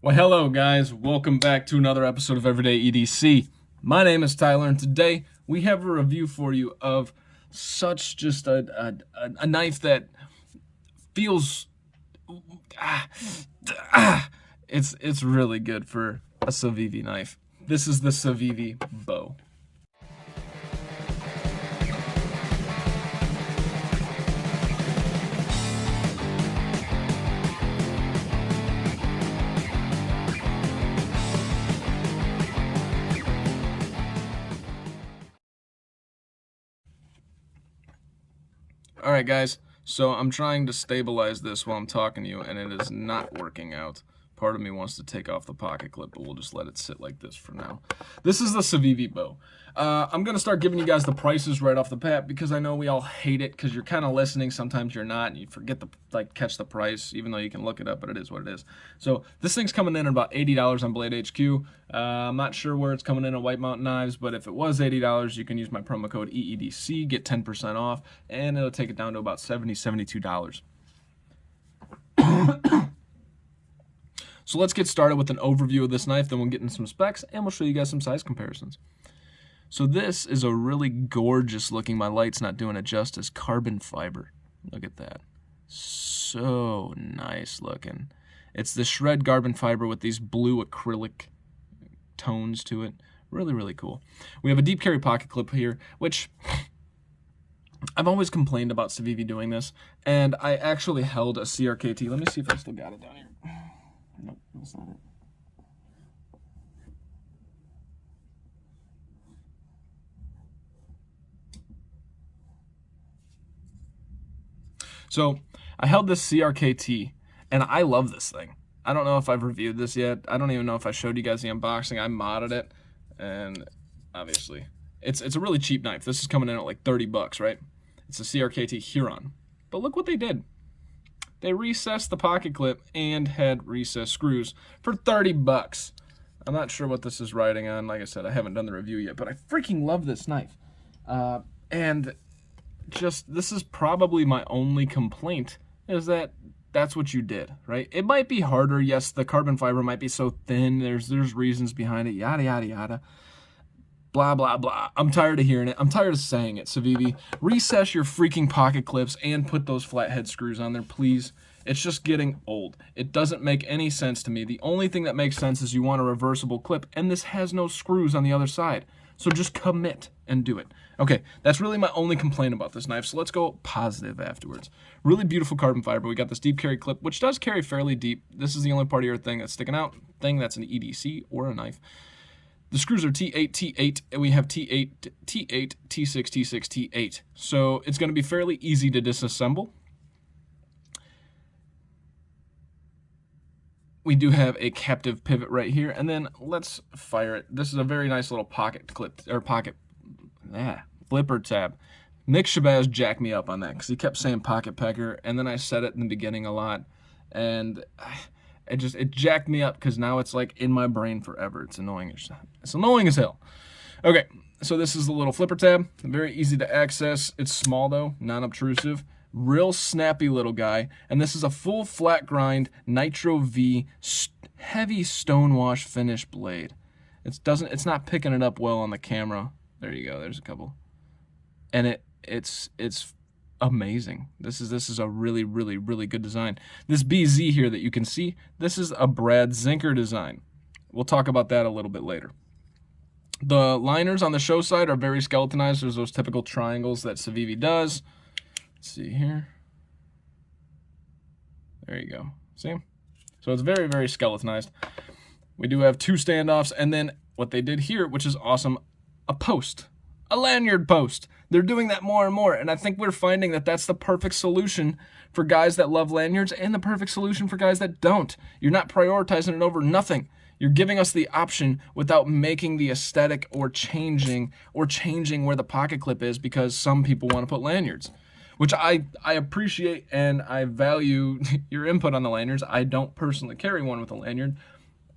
Well, hello, guys. Welcome back to another episode of Everyday EDC. My name is Tyler, and today we have a review for you of such just a knife that feels it's really good for a Civivi knife. This is the Civivi bow. All right, guys. So I'm trying to stabilize this while I'm talking to you, and it is not working out. Part of me wants to take off the pocket clip, but we'll just let it sit like this for now. This is the Civivi bow. I'm going to start giving you guys the prices right off the bat because I know we all hate it because you're kind of listening. Sometimes you're not, and you forget to catch the price, even though you can look it up, but it is what it is. So this thing's coming in at about $80 on Blade HQ. I'm not sure where it's coming in at White Mountain Knives, but if it was $80, you can use my promo code EEDC, get 10% off, and it'll take it down to about $70, $72. So let's get started with an overview of this knife, then we'll get into some specs, and we'll show you guys some size comparisons. So this is a really gorgeous looking, my light's not doing it justice, carbon fiber. Look at that. So nice looking. It's the shred carbon fiber with these blue acrylic tones to it. Really, really cool. We have a deep carry pocket clip here, which I've always complained about Civivi doing this, and I actually held a CRKT. Let me see if I still got it down here. Nope, that's not it. So I held this CRKT, and I love this thing. I don't know if I've reviewed this yet. I don't even know if I showed you guys the unboxing. I modded it, and obviously, it's a really cheap knife. This is coming in at like 30 bucks, right? It's a CRKT Huron. But look what they did. They recessed the pocket clip and had recessed screws for 30 bucks. I'm not sure what this is riding on. Like I said, I haven't done the review yet, but I freaking love this knife. And just, this is probably my only complaint, is that that's what you did, right? It might be harder. Yes, the carbon fiber might be so thin. There's reasons behind it, yada, yada, yada. Blah, blah, blah. I'm tired of hearing it. I'm tired of saying it, Civivi. Recess your freaking pocket clips and put those flathead screws on there, please. It's just getting old. It doesn't make any sense to me. The only thing that makes sense is you want a reversible clip, and this has no screws on the other side. So just commit and do it. Okay, that's really my only complaint about this knife, so let's go positive afterwards. Really beautiful carbon fiber. We got this deep carry clip, which does carry fairly deep. This is the only part of your thing that's sticking out, that's an EDC or a knife. The screws are T8, T8, and we have T8, T8, T6, T6, T8. So it's going to be fairly easy to disassemble. We do have a captive pivot right here, and then let's fire it. This is a very nice little pocket clip, or flipper tab. Nick Shabazz jacked me up on that because he kept saying pocket pecker, and then I said it in the beginning a lot, and it jacked me up because now it's like in my brain forever. It's annoying as hell. Okay, so this is the little flipper tab. Very easy to access. It's small though, non-obtrusive. Real snappy little guy. And this is a full flat grind Nitro V heavy stonewash finish blade. It's not picking it up well on the camera. There you go. There's a couple. And it's amazing. This is a really, really, really good design. This BZ here that you can see, this is a Brad Zinker design. We'll talk about that a little bit later. The liners on the show side are very skeletonized. There's those typical triangles that Civivi does. Let's see here. There you go. See? So it's very, very skeletonized. We do have two standoffs, and then what they did here, which is awesome, a post. A lanyard post. They're doing that more and more, and I think we're finding that that's the perfect solution for guys that love lanyards and the perfect solution for guys that don't. You're not prioritizing it over nothing. You're giving us the option without making the aesthetic or changing where the pocket clip is because some people want to put lanyards, which I appreciate and I value your input on the lanyards. I don't personally carry one with a lanyard,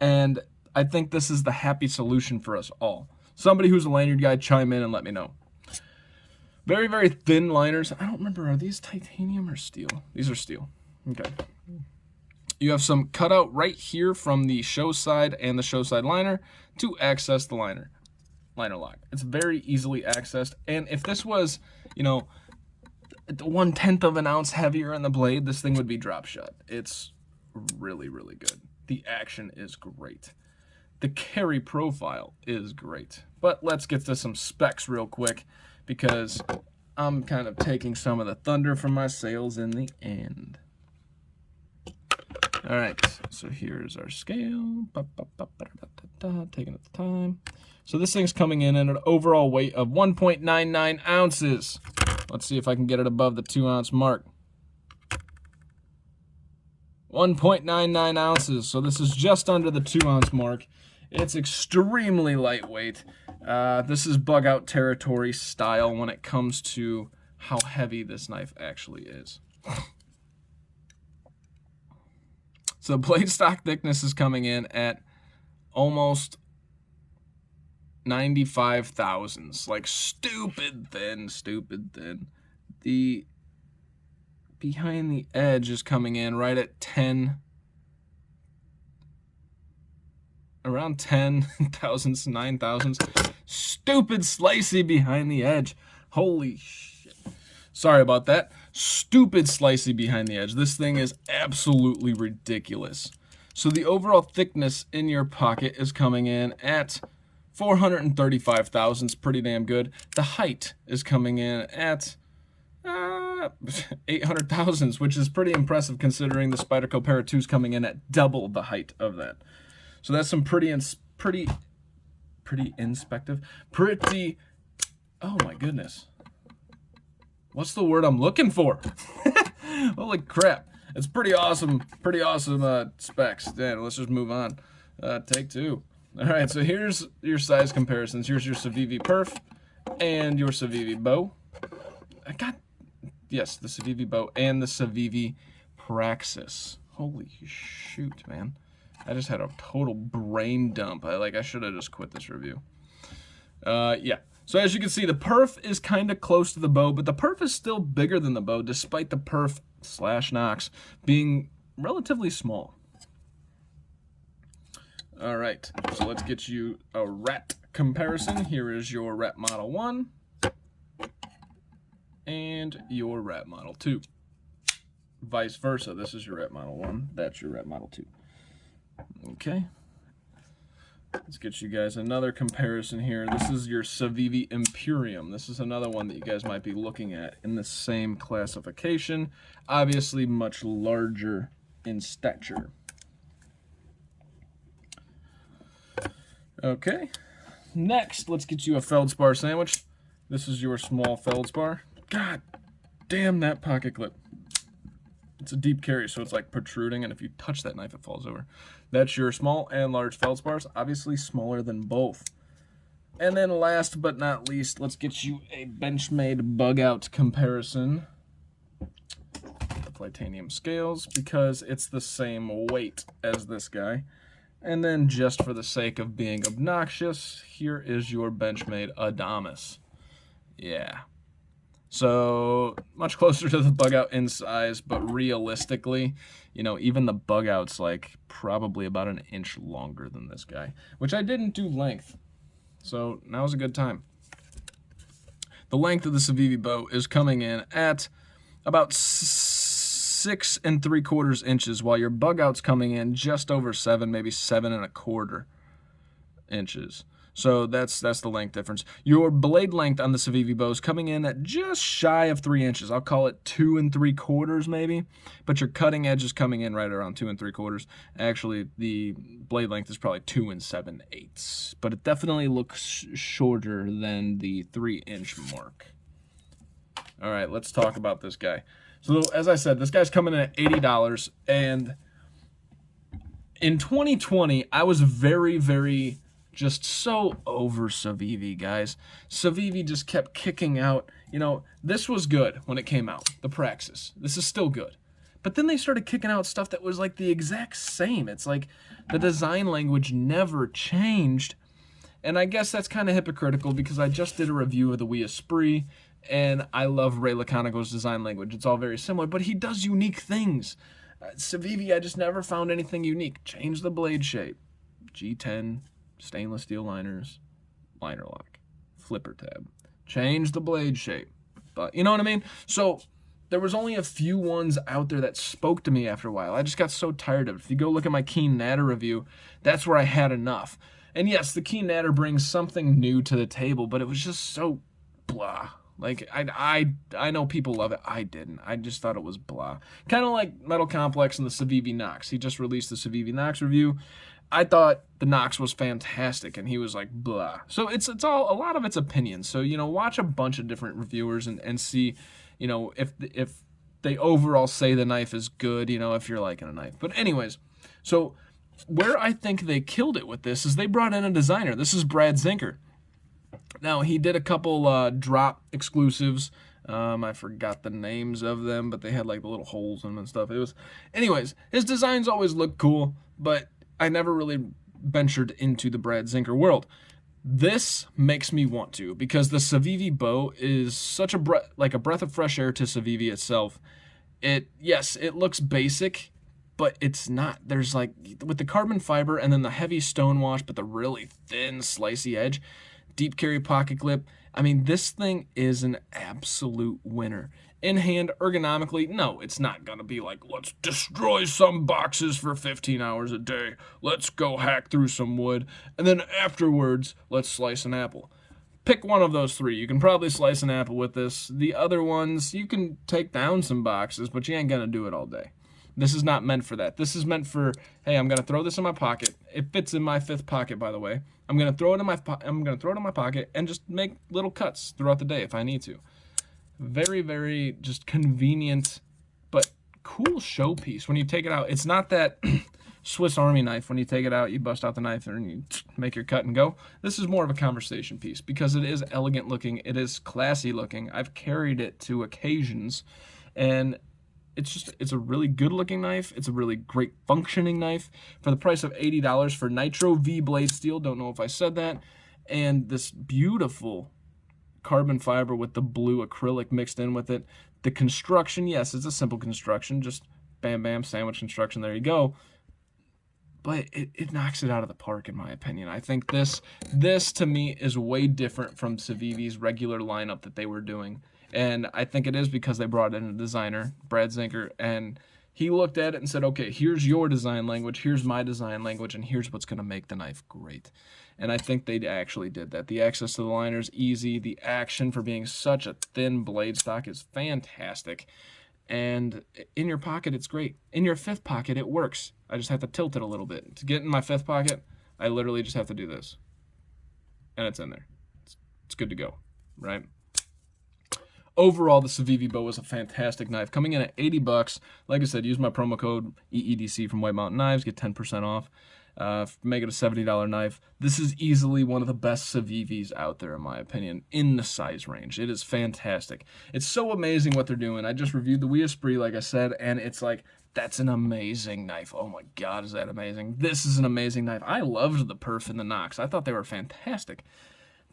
and I think this is the happy solution for us all. Somebody who's a lanyard guy, chime in and let me know. Very, very thin liners. I don't remember, are these titanium or steel? These are steel. Okay. You have some cutout right here from the show side and the show side liner to access the liner lock. It's very easily accessed, and if this was, you know, 1/10 of an ounce heavier in the blade, this thing would be drop shot. It's really, really good. The action is great. The carry profile is great. But let's get to some specs real quick, because I'm kind of taking some of the thunder from my sales in the end. All right, so here's our scale. Taking up the time. So this thing's coming in at an overall weight of 1.99 ounces. Let's see if I can get it above the 2 ounce mark. 1.99 ounces. So this is just under the 2 ounce mark. It's extremely lightweight. This is bug out territory style when it comes to how heavy this knife actually is. So blade stock thickness is coming in at almost 95 thousandths, like stupid thin. The behind the edge is coming in right at 10, around 10 thousandths, 9 thousandths. Stupid slicey behind the edge. Holy shit. Sorry about that. Stupid slicey behind the edge. This thing is absolutely ridiculous. So the overall thickness in your pocket is coming in at 435 thousandths, pretty damn good. The height is coming in at 800 thousandths, which is pretty impressive considering the Spyderco Para 2 is coming in at double the height of that. So that's some pretty, oh my goodness. What's the word I'm looking for? Holy crap. It's pretty awesome specs. Then let's just move on. Take two. All right, so here's your size comparisons. Here's your Civivi Perf and your Civivi Bow. Yes, the Civivi Bow and the Civivi Praxis. Holy shoot, man. I just had a total brain dump. I should have just quit this review. Yeah. So as you can see, the Perf is kind of close to the Bow, but the Perf is still bigger than the Bow, despite the Perf / Nox being relatively small. All right, so let's get you a rat comparison. Here is your rat model 1 and your rat model 2. Vice versa, this is your rat model 1, that's your rat model 2. Okay. Let's get you guys another comparison here. This is your Civivi Imperium. This is another one that you guys might be looking at in the same classification. Obviously much larger in stature. Okay. Next, let's get you a feldspar sandwich. This is your small feldspar. God damn that pocket clip. It's a deep carry, so it's like protruding, and if you touch that knife, it falls over. That's your small and large feldspars, obviously smaller than both. And then last but not least, let's get you a Benchmade bug out comparison. The titanium scales, because it's the same weight as this guy. And then just for the sake of being obnoxious, here is your Benchmade Adamas. Yeah. So much closer to the bug out in size, but realistically, you know, even the bug out's like probably about an inch longer than this guy, which I didn't do length. So now's a good time. The length of the Civivi bow is coming in at about 6 3/4 inches, while your bug out's coming in just over 7, maybe 7 1/4 inches. So that's the length difference. Your blade length on the Civivi bow is coming in at just shy of 3 inches. I'll call it 2 3/4 maybe, but your cutting edge is coming in right around 2 3/4. Actually, the blade length is probably 2 7/8, but it definitely looks shorter than the 3-inch mark. All right, let's talk about this guy. So as I said, this guy's coming in at $80, and in 2020, I was very just so over Civivi, guys. Civivi just kept kicking out. You know, this was good when it came out, the Praxis. This is still good. But then they started kicking out stuff that was like the exact same. It's like the design language never changed. And I guess that's kind of hypocritical because I just did a review of the Wii Esprit, and I love Ray Laconico's design language. It's all very similar, but he does unique things. Civivi, I just never found anything unique. Change the blade shape. G10, stainless steel liners, liner lock, flipper tab. Change the blade shape. But you know what I mean? So there was only a few ones out there that spoke to me after a while. I just got so tired of it. If you go look at my Keen Natter review, that's where I had enough. And yes, the Keen Natter brings something new to the table, but it was just so blah. Like, I know people love it. I didn't. I just thought it was blah. Kind of like Metal Complex and the Civivi Nox. He just released the Civivi Nox review. I thought the Nox was fantastic, and he was like, blah. So it's all, a lot of it's opinions. So, you know, watch a bunch of different reviewers and see, you know, if they overall say the knife is good, you know, if you're liking a knife. But anyways, so where I think they killed it with this is they brought in a designer. This is Brad Zinker. Now, he did a couple drop exclusives. I forgot the names of them, but they had like the little holes in them and stuff. It was, anyways, his designs always look cool, but I never really ventured into the Brad Zinker world. This makes me want to, because the Civivi bow is such a breath of fresh air to Civivi itself. Yes, it looks basic, but it's not. There's like, with the carbon fiber and then the heavy stonewash, but the really thin, slicey edge, deep carry pocket clip. I mean, this thing is an absolute winner. In hand, ergonomically, no, it's not going to be like, let's destroy some boxes for 15 hours a day. Let's go hack through some wood. And then afterwards, let's slice an apple. Pick one of those three. You can probably slice an apple with this. The other ones, you can take down some boxes, but you ain't going to do it all day. This is not meant for that. This is meant for, hey, I'm going to throw this in my pocket. It fits in my fifth pocket, by the way. I'm going to throw it in my pocket and just make little cuts throughout the day if I need to. Very, very just convenient, but cool showpiece. When you take it out, it's not that Swiss Army knife. When you take it out, you bust out the knife and you make your cut and go. This is more of a conversation piece because it is elegant looking. It is classy looking. I've carried it to occasions, and it's a really good looking knife. It's a really great functioning knife for the price of $80 for Nitro V blade steel. Don't know if I said that. And this beautiful carbon fiber with the blue acrylic mixed in with it. The construction, yes, it's a simple construction. Just bam, bam, sandwich construction. There you go. But it knocks it out of the park, in my opinion. I think this to me is way different from Civivi's regular lineup that they were doing. And I think it is because they brought in a designer, Brad Zinker, and he looked at it and said, okay, here's your design language, here's my design language, and here's what's going to make the knife great. And I think they actually did that. The access to the liner is easy. The action for being such a thin blade stock is fantastic. And in your pocket, it's great. In your fifth pocket, it works. I just have to tilt it a little bit. To get in my fifth pocket, I literally just have to do this. And it's in there. It's good to go, right? Overall, the Civivi bow is a fantastic knife. Coming in at 80 bucks. Like I said, use my promo code EEDC from White Mountain Knives. Get 10% off. Make it a $70 knife. This is easily one of the best Civivis out there, in my opinion, in the size range. It is fantastic. It's so amazing what they're doing. I just reviewed the Wii Esprit, like I said, and it's like, that's an amazing knife. Oh my God, is that amazing? This is an amazing knife. I loved the Perf and the Nox. I thought they were fantastic.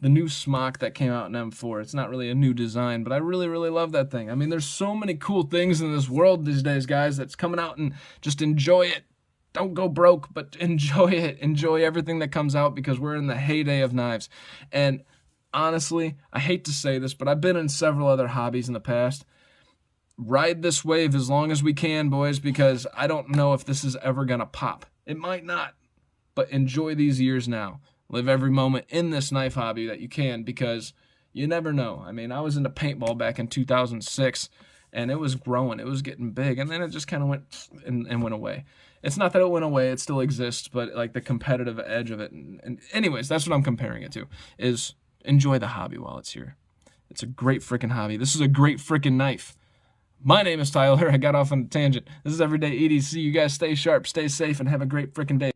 The new smock that came out in M4, it's not really a new design, but I really, really love that thing. I mean, there's so many cool things in this world these days, guys, that's coming out, and just enjoy it. Don't go broke, but enjoy it. Enjoy everything that comes out, because we're in the heyday of knives. And honestly, I hate to say this, but I've been in several other hobbies in the past. Ride this wave as long as we can, boys, because I don't know if this is ever going to pop. It might not, but enjoy these years now. Live every moment in this knife hobby that you can, because you never know. I mean, I was into paintball back in 2006, and it was growing. It was getting big, and then it just kind of went and went away. It's not that it went away. It still exists, but like the competitive edge of it. And anyways, that's what I'm comparing it to, is enjoy the hobby while it's here. It's a great freaking hobby. This is a great freaking knife. My name is Tyler. I got off on a tangent. This is Everyday EDC. You guys stay sharp, stay safe, and have a great freaking day.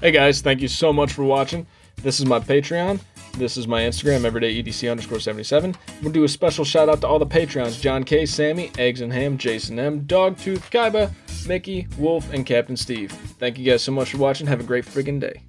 Hey guys, thank you so much for watching. This is my Patreon. This is my Instagram, everydayedc_77. We'll do a special shout out to all the Patreons: John K, Sammy, Eggs and Ham, Jason M, Dogtooth, Kaiba, Mickey, Wolf, and Captain Steve. Thank you guys so much for watching. Have a great freaking day.